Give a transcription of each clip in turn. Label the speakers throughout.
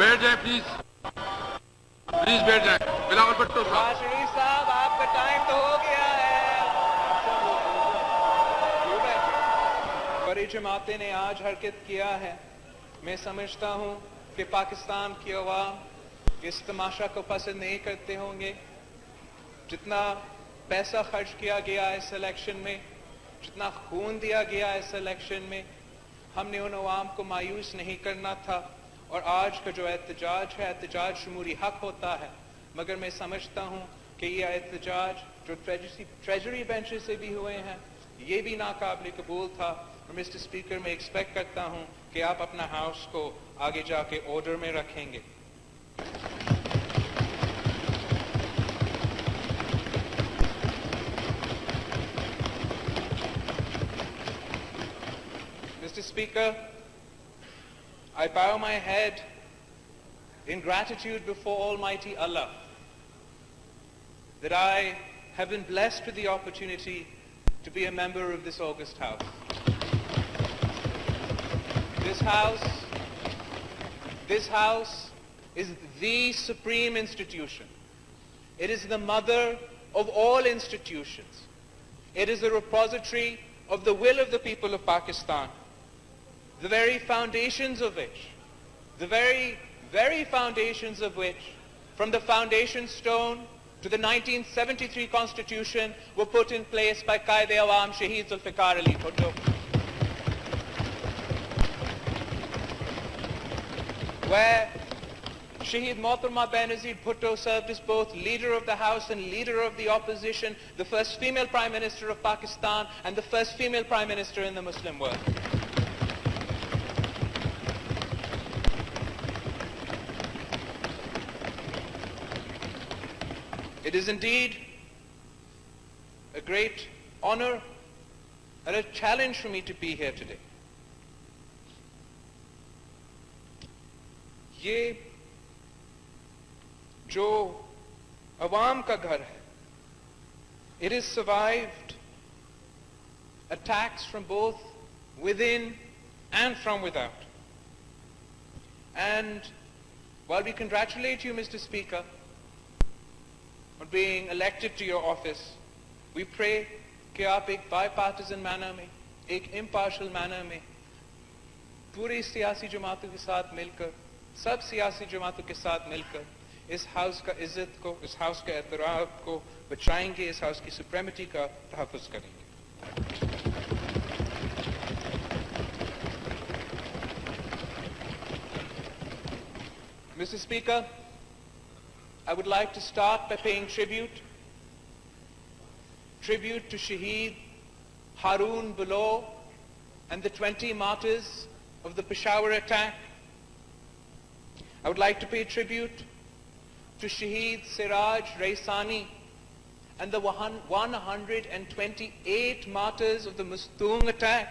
Speaker 1: बैठ जाए please, please बैठ जाए। बिलावल भुट्टो साहब।
Speaker 2: शरीफ साहब, आपका टाइम तो हो गया है। बड़ी जमातें ने आज हरकत किया है। मैं समझता हूँ कि पाकिस्तान की अवाम इस तमाशा को पसंद नहीं करते होंगे। जितना पैसा खर्च किया गया इस इलेक्शन में, जितना खून दिया गया इस इलेक्शन में, हमने उन अवाम को मायूस नहीं करना था। और आज का जो एहतजाज है, एहतजाज जमहूरी हक होता है, मगर मैं समझता हूँ कि यह एहतजाज जो ट्रेजरी बेंचेस से भी हुए हैं, ये भी नाकाबिल कबूल था। और मिस्टर स्पीकर, मैं एक्सपेक्ट करता हूँ कि आप अपना हाउस को आगे जाके ऑर्डर में रखेंगे। Mr. Speaker, I bow my head in gratitude before Almighty Allah that I have been blessed with the opportunity to be a member of this august house. This house is the supreme institution. It is the mother of all institutions. It is a repository of the will of the people of Pakistan, the very foundations of which, from the foundation stone to the 1973 Constitution, were put in place by Qaid-e-Awam Shaheed Zulfikar Ali Bhutto. Where Shaheed Mohtarma Benazir Bhutto served as both leader of the House and leader of the opposition, the first female Prime Minister of Pakistan and the first female Prime Minister in the Muslim world. It is indeed a great honor and a challenge for me to be here today. ये जो अवाम का घर है, it has survived attacks from both within and from without. And while we congratulate you, Mr. Speaker, on being elected to your office, we pray कि आप एक bipartisan manner में, एक impartial manner में, पूरी सियासी जमातों के साथ मिलकर, सब सियासी जमातों के साथ मिलकर इस हाउस का इज्जत को, इस हाउस के एहतराम को बचाएंगे, इस हाउस की सुप्रीमेटी का तहफ़्फ़ुज़ करेंगे। Mr. Speaker, I would like to start by paying tribute to Shaheed Haroon Bilawal and the 20 martyrs of the Peshawar attack. I would like to pay tribute to Shaheed Siraj Raisani and the 128 martyrs of the Mustung attack.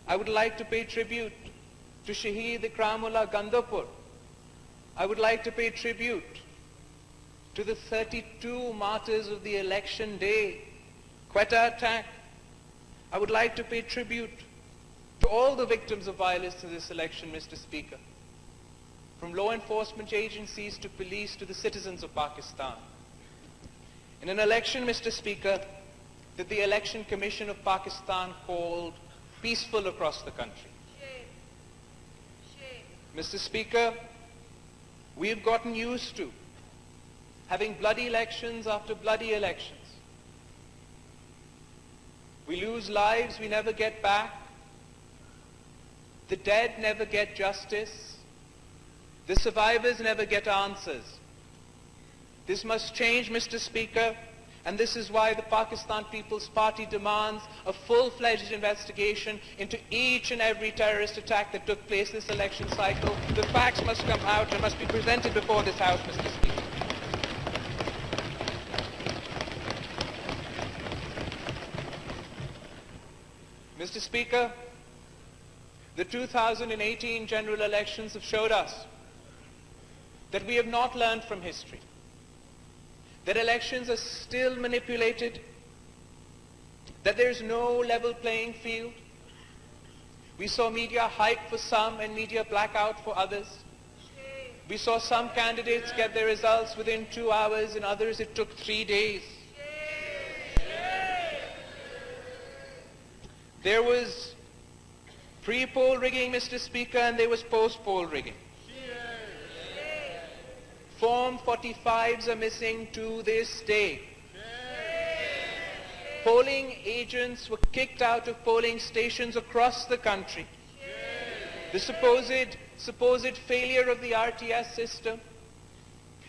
Speaker 2: I would like to pay tribute to Shaheed Ikramullah Gandapur. I would like to pay tribute to the 32 martyrs of the election day, Quetta attack. I would like to pay tribute to all the victims of violence in this election, Mr. Speaker, from law enforcement agencies to police to the citizens of Pakistan. In an election, Mr. Speaker, that the Election Commission of Pakistan called peaceful across the country. Mr. Speaker, we have gotten used to having bloody elections after bloody elections. We lose lives we never get back. The dead never get justice. The survivors never get answers. This must change, Mr. Speaker, and this is why the Pakistan People's Party demands a full-fledged investigation into each and every terrorist attack that took place this election cycle. The facts must come out and must be presented before this House, Mr. Speaker. Mr. Speaker, the 2018 general elections have showed us that we have not learned from history, that elections are still manipulated, that there is no level playing field. We saw media hype for some and media blackout for others. We saw some candidates get their results within 2 hours, and others it took 3 days. There was pre-poll rigging, Mr. Speaker, and there was post-poll rigging. Form 45s are missing to this day. Polling agents were kicked out of polling stations across the country. The supposed failure of the RTS system,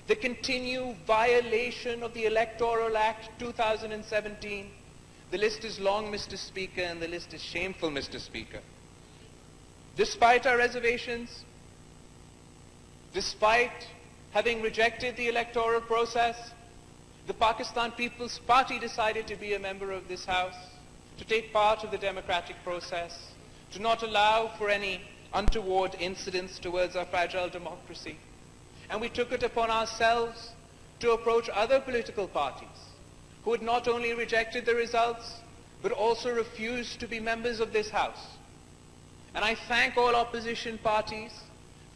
Speaker 2: the continued violation of the Electoral Act 2017. The list is long, Mr. Speaker, and the list is shameful, Mr. Speaker. Despite our reservations, despite having rejected the electoral process, the Pakistan People's Party decided to be a member of this House, to take part of the democratic process, to not allow for any untoward incidents towards our fragile democracy. And we took it upon ourselves to approach other political parties who had not only rejected the results, but also refused to be members of this House. And I thank all opposition parties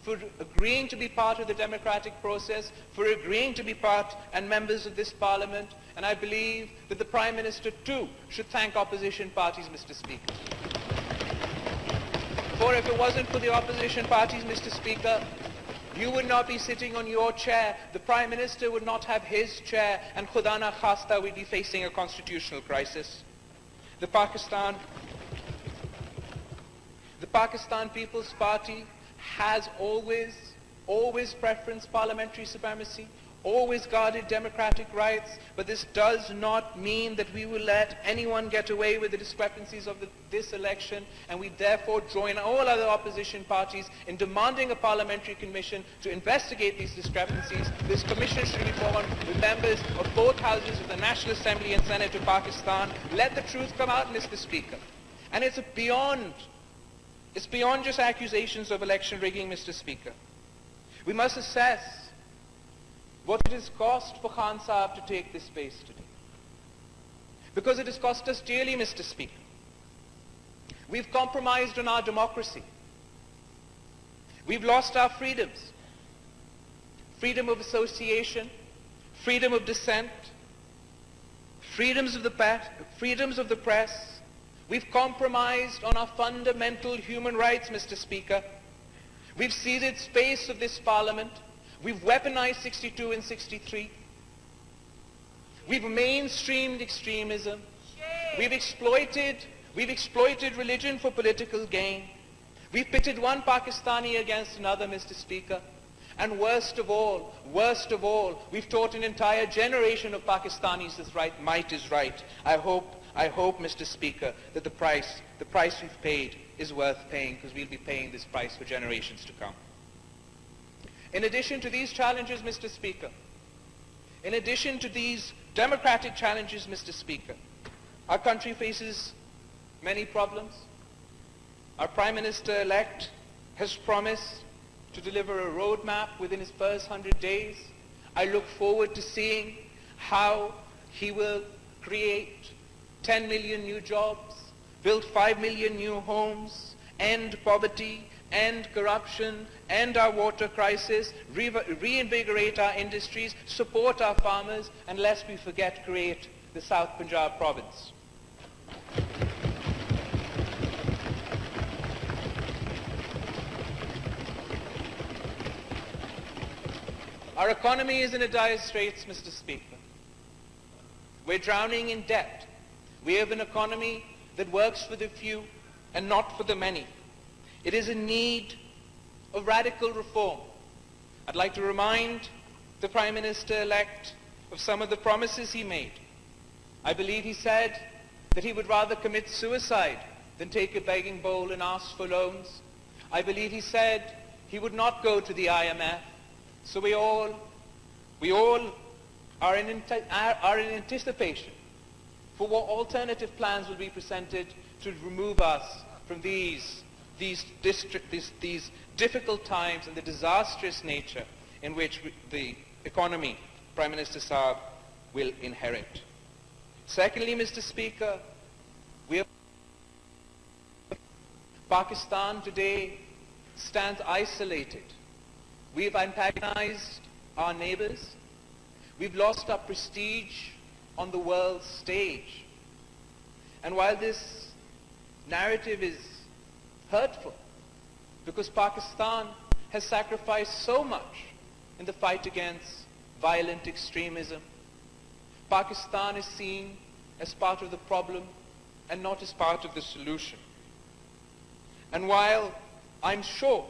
Speaker 2: for agreeing to be part of the democratic process, for agreeing to be part and members of this Parliament. And I believe that the Prime Minister too should thank opposition parties, Mr. Speaker. For if it wasn't for the opposition parties, Mr. Speaker, you would not be sitting on your chair, the Prime Minister would not have his chair, and Khuda na khasta we'd be facing a constitutional crisis. The Pakistan People's Party has always preferenced parliamentary supremacy, always guarded democratic rights, but this does not mean that we will let anyone get away with the discrepancies of this election, and we therefore join all other opposition parties in demanding a parliamentary commission to investigate these discrepancies. This commission should be formed with members of both houses of the National Assembly and Senate of Pakistan. Let the truth come out, Mr. Speaker. And it's beyond just accusations of election rigging, Mr. Speaker. We must assess what it has cost for Khan Saab to take this space today. Because it has cost us dearly, Mr. Speaker. We've compromised on our democracy. We've lost our freedoms. Freedom of association, freedom of dissent, freedoms of the press. We've compromised on our fundamental human rights, Mr. Speaker. We've ceded space of this Parliament. We've weaponized 62 and 63. We've mainstreamed extremism. We've exploited religion for political gain. We've pitted one Pakistani against another, Mr. Speaker. And worst of all, we've taught an entire generation of Pakistanis that might is right. I hope, Mr. Speaker, that the price we've paid is worth paying, because we'll be paying this price for generations to come. In addition to these challenges, Mr. Speaker, in addition to these democratic challenges, Mr. Speaker, our country faces many problems. Our Prime Minister-elect has promised to deliver a roadmap within his first 100 days. I look forward to seeing how he will create 10 million new jobs, build 5 million new homes, end poverty, end corruption, end our water crisis, reinvigorate our industries, support our farmers, and lest we forget, create the South Punjab province. Our economy is in a dire straits, Mr. Speaker. We're drowning in debt. We have an economy that works for the few and not for the many. It is in need of radical reform. I'd like to remind the Prime Minister-elect of some of the promises he made. I believe he said that he would rather commit suicide than take a begging bowl and ask for loans. I believe he said he would not go to the IMF. So we all are in anticipation for what alternative plans will be presented to remove us from these difficult times and the disastrous nature in which the economy, Prime Minister Saab, will inherit. Secondly, Mr. Speaker, Pakistan today stands isolated We've antagonized our neighbors. We've lost our prestige on the world stage. And while this narrative is hurtful, because Pakistan has sacrificed so much in the fight against violent extremism, Pakistan is seen as part of the problem and not as part of the solution. And while I'm sure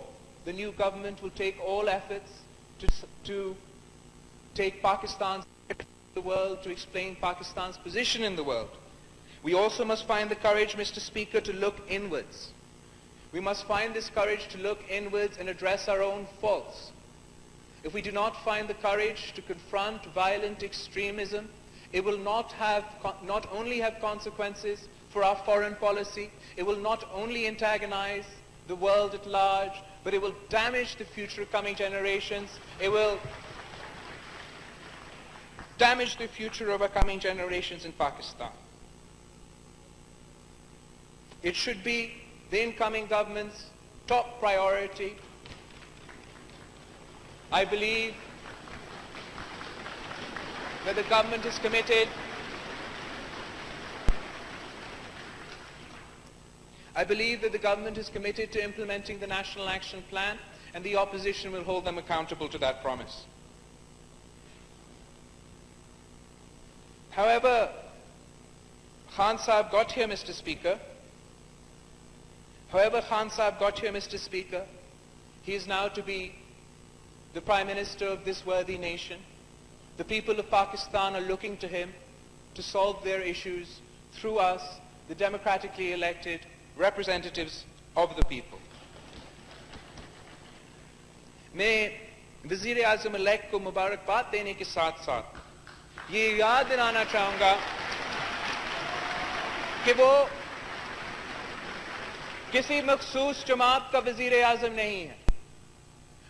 Speaker 2: the new government will take all efforts to take Pakistan's in the world, to explain Pakistan's position in the world, we also must find the courage, Mr. Speaker, to look inwards. We must find this courage to look inwards and address our own faults. If we do not find the courage to confront violent extremism, it will not only have consequences for our foreign policy, it will not only antagonize the world at large, but it will damage the future coming generations. It will damage the future of our coming generations in Pakistan. It should be the incoming government's top priority. I believe that the government is committed. I believe that the government is committed to implementing the National Action Plan, and the opposition will hold them accountable to that promise. However, Khan Sahib got here, Mr. Speaker. He is now to be the Prime Minister of this worthy nation. The people of Pakistan are looking to him to solve their issues through us, the democratically elected representatives of the people. मैं वज़ीर आज़म elect को मुबारकबाद देने के साथ साथ ये याद दिलाना चाहूँगा कि वो किसी मखसूस जमात का वज़ीर आज़म नहीं है,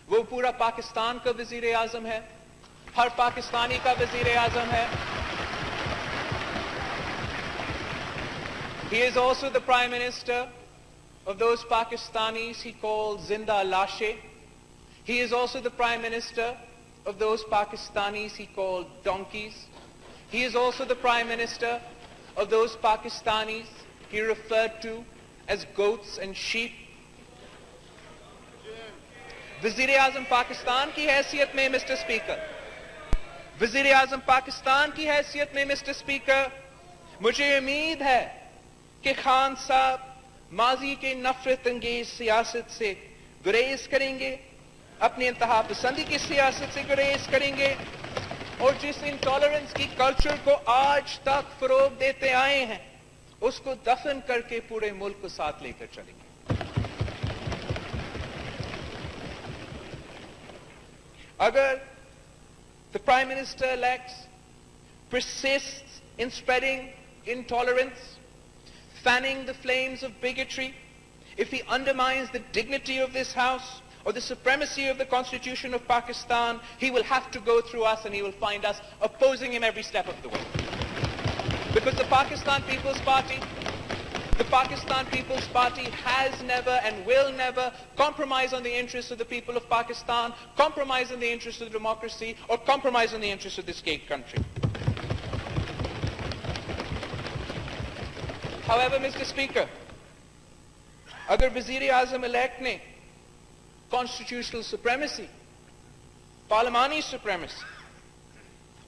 Speaker 2: वो पूरा पाकिस्तान का वज़ीर आज़म है, हर पाकिस्तानी का वज़ीर आज़म है. He is also the Prime Minister of those Pakistanis he called Zinda Lashe. He is also the Prime Minister of those Pakistanis he called donkeys. He is also the Prime Minister of those Pakistanis he referred to as goats and sheep. वज़ीर आज़म पाकिस्तान की हैसियत में mister speaker, वज़ीर आज़म पाकिस्तान की हैसियत में mister speaker, मुझे उम्मीद है कि खान साहब माजी के नफरत अंगेज सियासत से गुरेज करेंगे, अपनी इंतहा पसंदी की सियासत से गुरेज करेंगे और जिस इंटॉलरेंस की कल्चर को आज तक फरोग देते आए हैं उसको दफन करके पूरे मुल्क को साथ लेकर चलेंगे. Agar the Prime Minister-elect persists in spreading intolerance, fanning the flames of bigotry, if he undermines the dignity of this House or the supremacy of the Constitution of Pakistan, he will have to go through us and he will find us opposing him every step of the way. Because the Pakistan People's Party has never and will never compromise on the interests of the people of Pakistan, compromise on the interests of democracy, or compromise on the interests of this great country. However, Mr. Speaker, agar Wazir-e-Azam elect ne constitutional supremacy, parliamentary supremacy,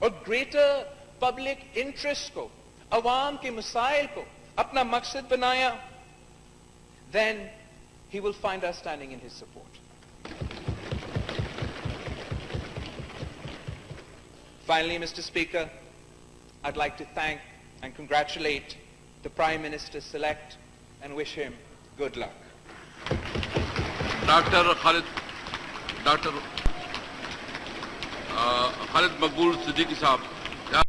Speaker 2: और greater public interest को, awam ke masail को अपना मकसद बनाया, then he will find us standing in his support. Finally, Mr. Speaker, I'd like to thank and congratulate the Prime Minister-select and wish him good luck.
Speaker 1: Dr. Khalid Maqbool Siddiqui Sahab.